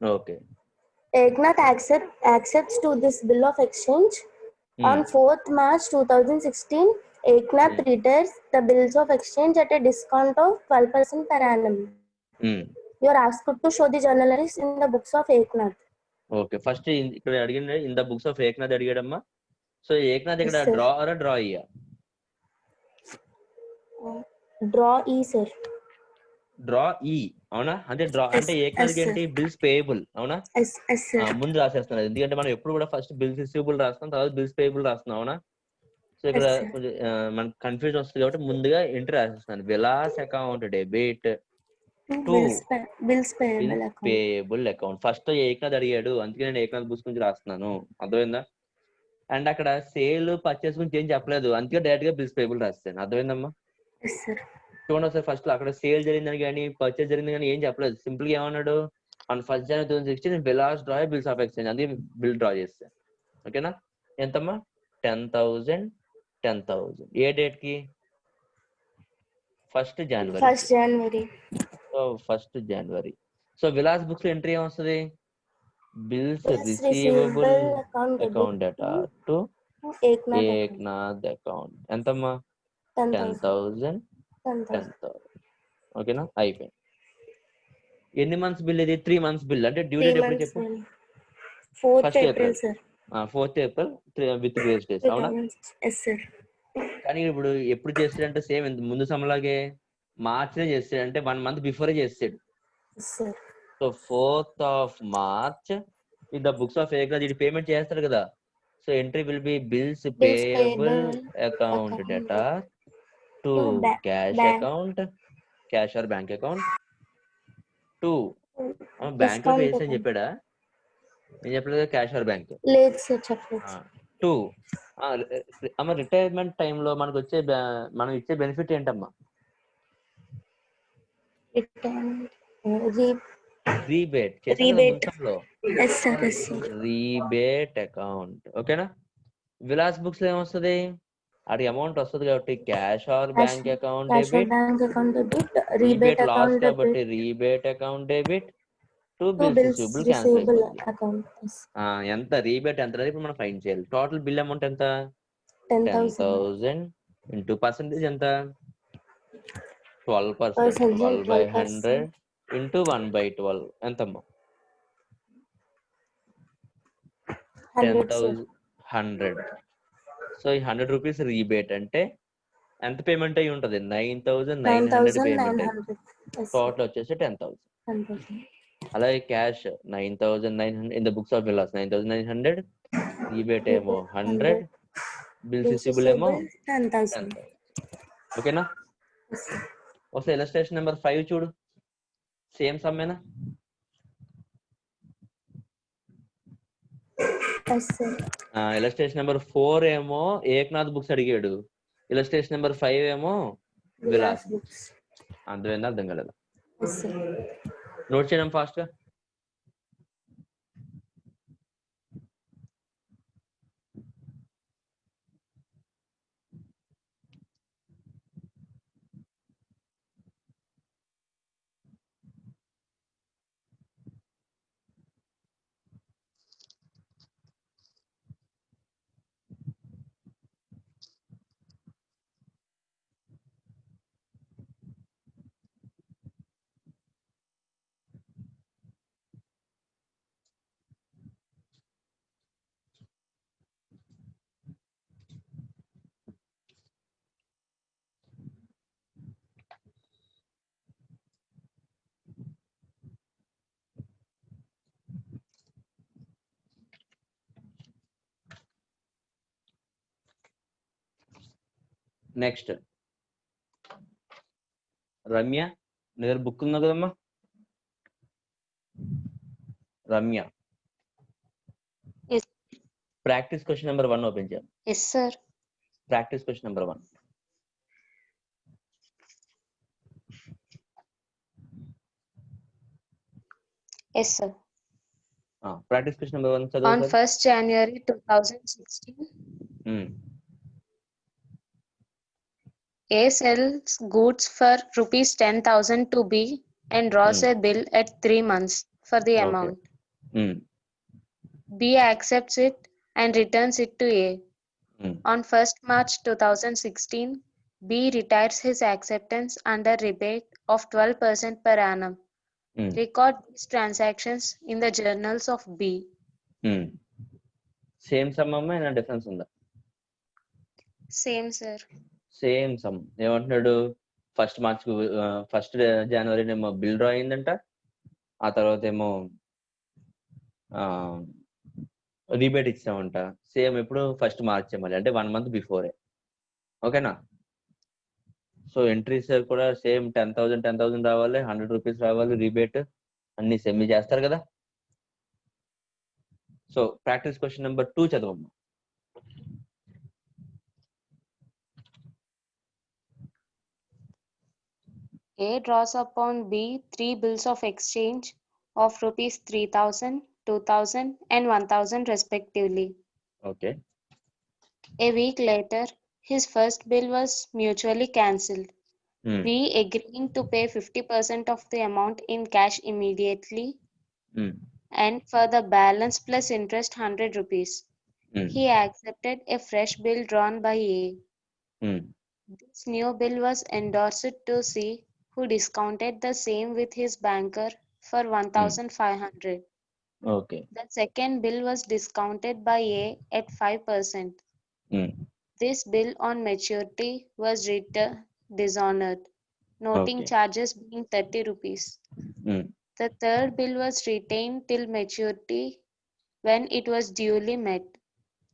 Okay. Eknath accepts to this bill of exchange. On 4th March 2016, Eknath retires the bills of exchange at a discount of 12% per annum. You are asked to show the journal entries in the books of Eknath. Okay. First ఇక్కడ అడిగింది in the books of Eknath అడిగాడమ్మా. So Eknath ఇక్కడ Yes, sir. Draw are draw అయ్యా? Draw E, sir. డ్రా ఈ అవునా? అంటే డ్రా అంటే ఏక్నాథ్ ఏంటి బిల్స్ పేయబుల్ అవునా? Yes, sir. ముందు రాసేస్తున్నారు. ఎందుకంటే మనం ఎప్పుడు కూడా ఫస్ట్ బిల్స్ రిసీవబుల్ రాస్తాం, తర్వాత బిల్స్ పేయబుల్ రాస్తున్నాం అవునా? సో ఇక్కడ Yes, sir. కొంచెం మనకు కన్ఫ్యూజన్ వస్తుంది కాబట్టి ముందుగా ఎంట్రీ రాసేస్తున్నాను. Vilas account debit to Bills payable account. Payable account. First Eknath అడిగాడు, అందుకే నేను ఏక్నాథ్ బుక్స్ గురించి రాస్తున్నాను. అర్థమైందా? అండ్ అక్కడ సేల్ పర్చేస్ గురించి ఏం చెప్పలేదు, అందుకే డైరెక్ట్ గా బిల్స్ పేయబుల్ రాస్తాను. అర్థమైందమ్మా? Yes, sir. చూడండి ఒకసారి ఫస్ట్ అక్కడ సేల్ జరిగిందని కానీ పర్చేస్ జరిగింది కానీ ఏం చెప్పలేదు. సింపుల్ గా ఏమన్నాడు on 1st January 2016 Vilas draw bills of exchange, అందుకే బిల్ డ్రా చేస్తాను. ఓకేనా? ఎంతమ్మా 10,000. ఏ డేట్ కి 1st January. 1st January. So 1st January. So Vilas books లో ఎంట్రీ ఏమొస్తుంది bills Bills receivable receivable account account data to Eknath Eknath account ఎంతమ్మా 10,000. 10,000 ఓకేనా అయిపోయింది. ఎన్ని మంత్స్ బిల్ ఇది? 3 మంత్స్ బిల్. అంటే డ్యూ 3 డేట్ ఎప్పుడు months చెప్పు? bill. 4th first April, April. sir. 4th April with grace days. అవునా? 2006. Yes, sir. కానీ ఇప్పుడు ఎప్పుడు చేస్తాడంటే సేమ్ ముందు సమలాగే మార్చిలో చేస్తాడు. అంటే 1 month బిఫోరే చేస్తాడు. Yes, sir. So 4th of March in the books of Eknath ఇది పేమెంట్ చేస్తాడు కదా. So entry will be bills Bills payable payable account account data to to cash bank. Account, cash or bank account to bank లో Discount వేసి అని account. చెప్పాడా? నేను చెప్పలేదు క్యాష్ ఆర్ బ్యాంక్. లేదు సార్, చెప్పలేదు. టు అమ్మ రిటైర్మెంట్ టైంలో మనకు వచ్చే మనం ఇచ్చే బెనిఫిట్ ఏంటమ్మా? రీబేట్ చేసాం కదా Rebate. ముందులో. Yes, sir. Yes, sir. Rebate account. ఓకేనా? విలాస్ బుక్స్ లో ఏమొస్తుంది? అది అమౌంట్ వస్తుంది కాబట్టి cash or bank account Cash or debit. bank account debit. Rebate Rebate loss account కాబట్టి debit. Rebate account debit to To bills bills receivable cancel receivable అయిపోతుంది. account. Yes. ఎంత రీబేట్ ఎంత అనేది ఇప్పుడు మనం ఫైన్ చేయాలి. టోటల్ బిల్ అమౌంట్ ఎంత? 10,000. 10,000 ఇంటూ పర్సెంటేజ్ ఎంత? 12%. Percentage 12/100 12%. ఇంటూ 1/12 ఎంతమ్మా? 100, sir. 100. సో ఈ 100 రూపీస్ రీబేట్ అంటే ఎంత పేమెంట్ అయి ఉంటుంది? 9,900 పేమెంట్ అయ్యి 9,900. Yes, sir. టోటల్ వచ్చేసి 10,000. 100. అలాగే cash 9,900 in the books of Vilas 9,900, రీబేట్ ఏమో 100, బిల్స్ రిసీవబుల్ ఏమో 10,000. 10,000. ఓకేనా? Yes, sir. ఒకసారి ఇలస్ట్రేషన్ నెంబర్ 5 చూడు. సేమ్ సమ్మేనా? Yes, sir. ఇలస్ట్రేషన్ నెంబర్ 4 ఏమో ఏక్నాథ్ బుక్స్ అడిగాడు. ఇలస్ట్రేషన్ నెంబర్ 5 ఏమో విలాస్ బుక్స్. అర్థమైందా? అర్థం కాలేదు. Yes, sir. నోట్ చేయడం ఫాస్ట్ గా. నెక్స్ట్ రమ్య, నీ దగ్గర బుక్ ఉందా కదమ్మా? Ramya, Yes. Practice question number 1 open చేయాలి. Yes, sir. Practice question number 1. Yes, sir. Practice question number 1 On చదువు. 1st January 2016, A sells goods for rupees 10,000 to B and draws a bill at 3 months for the amount. B accepts it and returns it to A. On 1st March 2016, B retires his acceptance under rebate of 12% per annum. Record these transactions in the journals of B. Same some అమ్మా, ఏమైనా డిఫరెన్స్ ఉందా? Same, sir. Same some. ఏమంటున్నాడు? ఫస్ట్ జనవరి ఏమో బిల్ డ్రా అయిందంట. ఆ తర్వాత ఏమో రీబేట్ ఇచ్చామంట. సేమ్ ఎప్పుడు? 1st March మళ్ళీ, అంటే 1 month బిఫోరే. ఓకేనా? సో ఎంట్రీస్ కూడా సేమ్ 10,000 రావాలి, 100 రూపీస్ రావాలి, రీబేట్ అన్ని సెమ్ చేస్తారు కదా. So practice question number 2 చదవమ్మా. A draws upon B 3 bills of exchange of rupees 3,000, 2,000 and 1,000 respectively. Okay. A week later, his first bill was mutually cancelled. B agreeing to pay 50% of the amount in cash immediately and for the balance plus interest 100 rupees. He accepted a fresh bill drawn by A. This new bill was endorsed to C, who discounted the same with his banker for 1,500. Okay. The second bill was discounted by A at 5%. This bill on maturity was dishonored, noting Okay. charges being 30 rupees. The third bill was retained till maturity when it was duly met.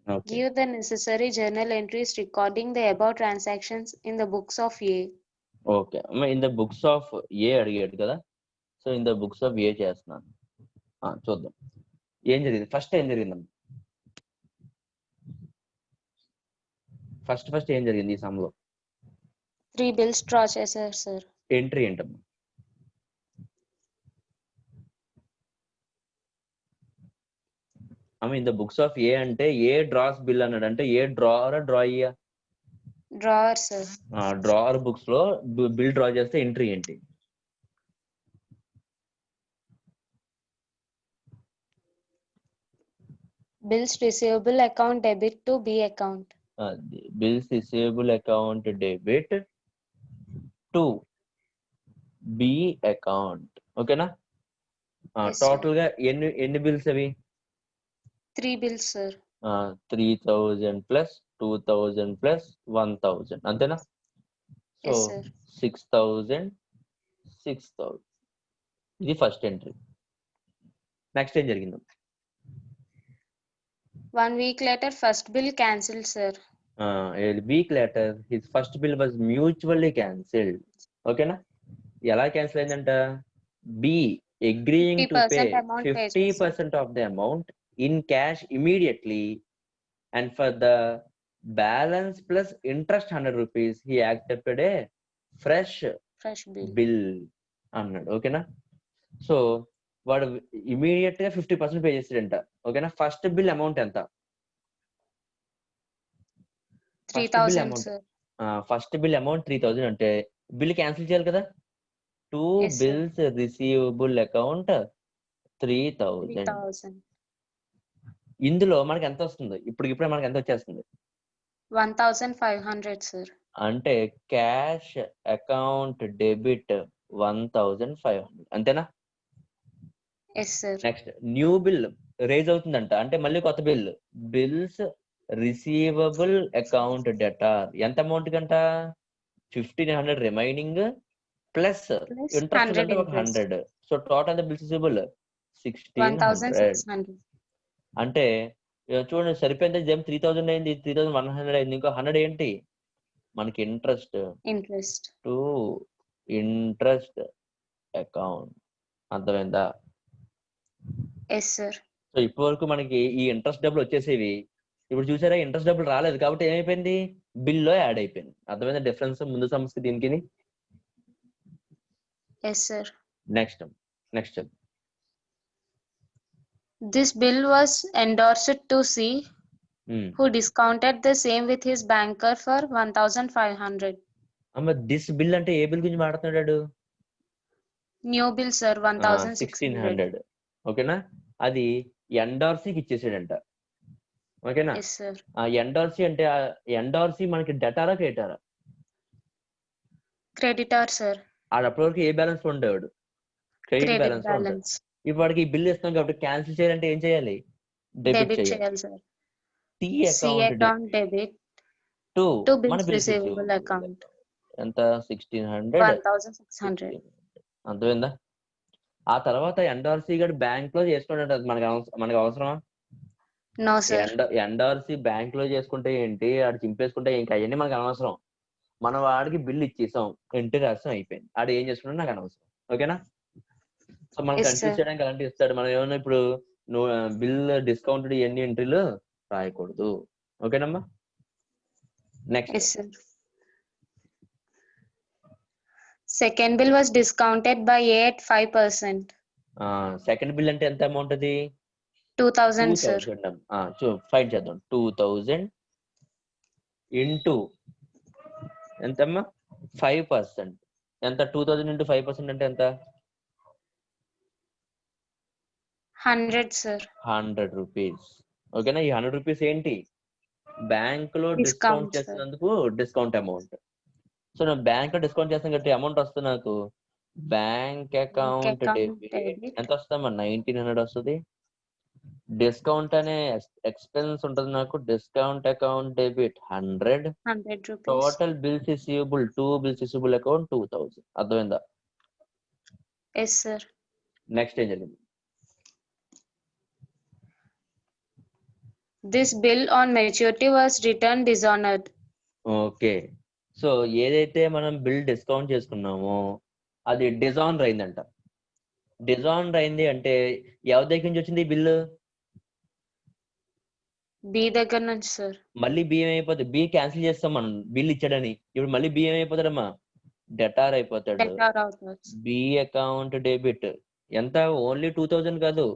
Okay. Give the necessary journal entries recording the above transactions in the books of A. Okay అమ్మ in the books of A అడిగాడు కదా, so in the books of A చేస్తున్నాను. చూద్దాం ఏం జరిగింది. ఫస్ట్ ఏం జరిగిందమ్మ? ఫస్ట్ ఏం జరిగింది ఈ సమ్లో? 3 bills డ్రా చేశారు సార్. ఎంట్రీ ఏంటమ్మా? అమ్మ in the books of A అంటే ఏ డ్రాస్ బిల్ అన్నాడు, అంటే ఏ డ్రావరా డ్రాయియా? Drawer sir. డ్రావర్ బుక్స్ లో బిల్ డ్రా చేస్తే ఎంట్రీ ఏంటి? Bills receivable account debit to B account. Bills receivable account debit to B account. ఓకేనా? టోటల్ గా ఎన్ని బిల్స్ అవి? 3 bills సార్. 3,000 ప్లస్ 2,000 ప్లస్ 1,000 అంతేనా? సో 6,000 ఇది ఫస్ట్ ఎంట్రీ. నెక్స్ట్ ఏం జరిగింది? 1 week later first bill cancelled sir. A week later his first bill was mutually cancelled. ఓకేనా? ఎలా క్యాన్సిల్ అయిందంట? Be agreeing to pay 50% of the amount in cash immediately, and for the balance plus interest 100 rupees he accepted a fresh bill అన్నాడు. ఓకేనా? సో వాడు ఇమీడియట్ గా 50% పే చేసాడంట. ఓకేనా? ఫస్ట్ బిల్ అమౌంట్ ఎంత? 3,000 ఫస్ట్ బిల్ అమౌంట్ 3,000 అంటే బిల్ క్యాన్సిల్ చేయాలి కదా. 2 bills రిసీవబుల్ అకౌంట్ 3,000. ఇందులో మనకి ఎంత వస్తుంది? ఇప్పుడే మనకి ఎంత వచ్చేస్తుంది? 1,500 సార్. అంటే క్యాష్ అకౌంట్ డెబిట్ 1,500 అంతేనా? నెక్స్ట్ న్యూ బిల్ రేజ్ అవుతుందంట, అంటే మళ్ళీ కొత్త bill. Bills receivable account debtor ఎంత అమౌంట్ కంట? 1,500 రిమైనింగ్ ప్లస్ ఇంట్రెస్ట్ అంటే 100. So total bills receivable 1,600. అంటే చూడండి సరిపోయింది. 3,000 అయింది, 3,100 అయింది, ఇంకో 100 ఏంటి మనకి? Interest to interest account. అర్థమైందా? సో ఇప్పటి వరకు మనకి ఈ ఇంట్రెస్ట్ డబ్బులు వచ్చేసేవి. ఇప్పుడు చూసారా ఇంట్రెస్ట్ డబ్బులు రాలేదు కాబట్టి ఏమైపోయింది? బిల్లో యాడ్ అయిపోయింది. అర్థమైందా డిఫరెన్స్ ముందు సమస్యకి దీనికి? Next This bill was endorsed to C, who discounted the same with his banker for 1,500. This bill అంటే ఏ బిల్ గురించి మాట్లాడుతున్నాడు? New bill sir 1,600. ఓకేనా? అది ఎండార్సీకి ఇచ్చేసాడంట. ఓకేనా? ఎండార్సీ అంటే ఎండార్సీ మనకి డెటారా క్రెడిటారా? Creditor sir. అప్పటి వరకు ఏ బ్యాలెన్స్ ఉండేవాడు? Credit balance. ఇప్పుడు వాడికి ఈ బిల్ ఇస్తున్నాం కాబట్టి క్యాన్సిల్ చేయాలంటే ఏం చేయాలి? డెబిట్ చేయాలి sir. T account debit to మన బిల్స్ రిసీవబుల్ అకౌంట్ ఎంత? 1,600. అర్థమైందా? ఆ తర్వాత ఎండార్సీ గడు బ్యాంక్ లో చేసుకుంటే మనకి అవసరమా? ఎండార్సీ బ్యాంక్ లో చేసుకుంటే ఏంటి, ఆడు చింపేసుకుంటే ఇంకా అవన్నీ మనకు అనవసరం. మన వాడికి బిల్ ఇచ్చేసాం, ఎంట్రీ రాస్తాం, అయిపోయింది. ఆడు ఏం చేసుకుంటే నాకు అనవసరం. ఓకేనా? సో మనం కన్ఫ్యూజ్ చేయడానికి అలాంటి ఇస్తాడు. మనం ఏమన్నా ఇప్పుడు బిల్ డిస్కౌంటెడ్ ఎన్ని ఎంట్రీలు రాయకూడదు. ఓకేనమ్మా? Next second bill was discounted by A at 5%. Second bill అంటే ఎంత అమౌంట్ అది? 2,000 సార్. ఫైండ్ చేద్దాం. 2,000 ఇంటూ ఎంతమ్మా? 5%. ఎంత? 2,000 ఇంటూ 5% అంటే ఎంత? 100 సార్. 100 రూపీస్. ఓకేనా? ఈ 100 రూపీస్ ఏంటి, బ్యాంక్ లో డిస్కౌంట్ Discount, sir. చేసినందుకు డిస్కౌంట్ అమౌంట్. సో నేను బ్యాంక్ లో డిస్కౌంట్ చేస్తాను కాబట్టి అమౌంట్ వస్తుంది నాకు bank account account debit. debit. ఎంత వస్తుందమ్మా? 1900 వస్తుంది. డిస్కౌంట్ అనే ఎక్స్పెన్స్ ఉంటుంది నాకు, discount account debit 100. 100 rupees. Total bills receivable 2 bills receivable account 2000. అర్థమైందా? Yes, sir. నెక్స్ట్ ఏం జరిగింది? This bill on maturity was returned dishonored. Okay, so ఏదైతే మనం బిల్ డిస్కౌంట్ చేసుకున్నామో అది డిజానర్ అయిందంట. డిజానర్ అయింది అంటే ఎవరి దగ్గర నుంచి వచ్చింది ఈ బిల్లు? B దగ్గర నుంచి, sir. మళ్ళీ బియ్యం అయిపోతుంది. బి క్యాన్సిల్ చేస్తాం మనం, బిల్ ఇచ్చాడని. ఇప్పుడు మళ్ళీ బియ్యం అయిపోతాడమ్మా, డెటార్ అయిపోతాడు. Debtor అవుతుంది. బి అకౌంట్ డెబిట్ ఎంత? ఓన్లీ 2000 కాదు,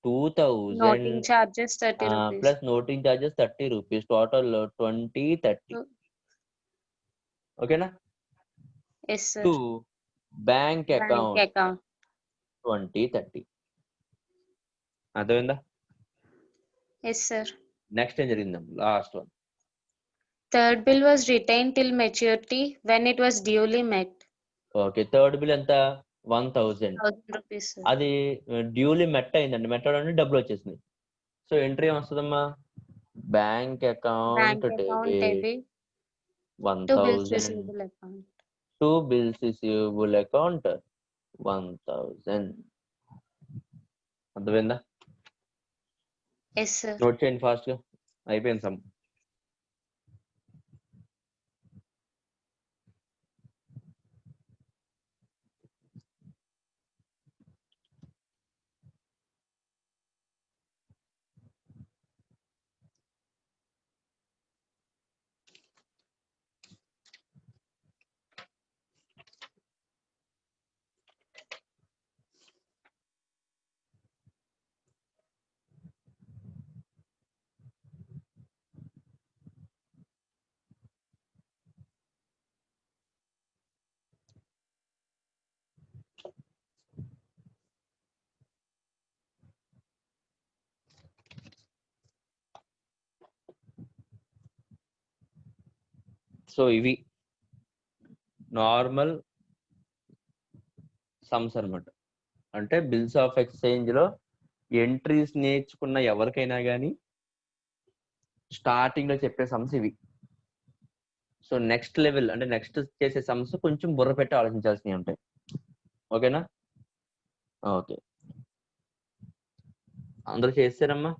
2000 Noting charges 30 rupees. Plus noting charges 30 rupees, total 20, 30. ఓకేనా? Yes, sir. To bank Bank account account. 20, 30. అర్థమైందా? Yes, sir. నెక్స్ట్ ఏం జరిగిందమ్మా? Last one. Third bill was retained till maturity when it was duly met. Okay, third bill ఎంత? 1000. 1000 rupees, sir. అది డ్యూలీ మెట్ అయిందండి. మెట్ అవడానికి డబ్బులు వచ్చేసినాయి. సో ఎంట్రీ ఏమొస్తుందమ్మా? Bank Bank account account debit debit to bills 1000 receivable account. To bills receivable account 1000. అర్థమైందా? Yes, sir. నోట్ చేయండి ఫాస్ట్ గా. అయిపోయింది సమ్. సో ఇవి నార్మల్ సమ్స్ అన్నమాట. అంటే బిల్స్ ఆఫ్ ఎక్స్చేంజ్ లో ఎంట్రీస్ నేర్చుకున్న ఎవరికైనా కానీ స్టార్టింగ్ లో చెప్పే సమ్స్ ఇవి. సో నెక్స్ట్ లెవెల్ అంటే నెక్స్ట్ చేసే సమ్స్ కొంచెం బుర్ర పెట్టి ఆలోచించాల్సినవి ఉంటాయి. ఓకేనా? ఓకే, అందరూ చేస్తారమ్మా?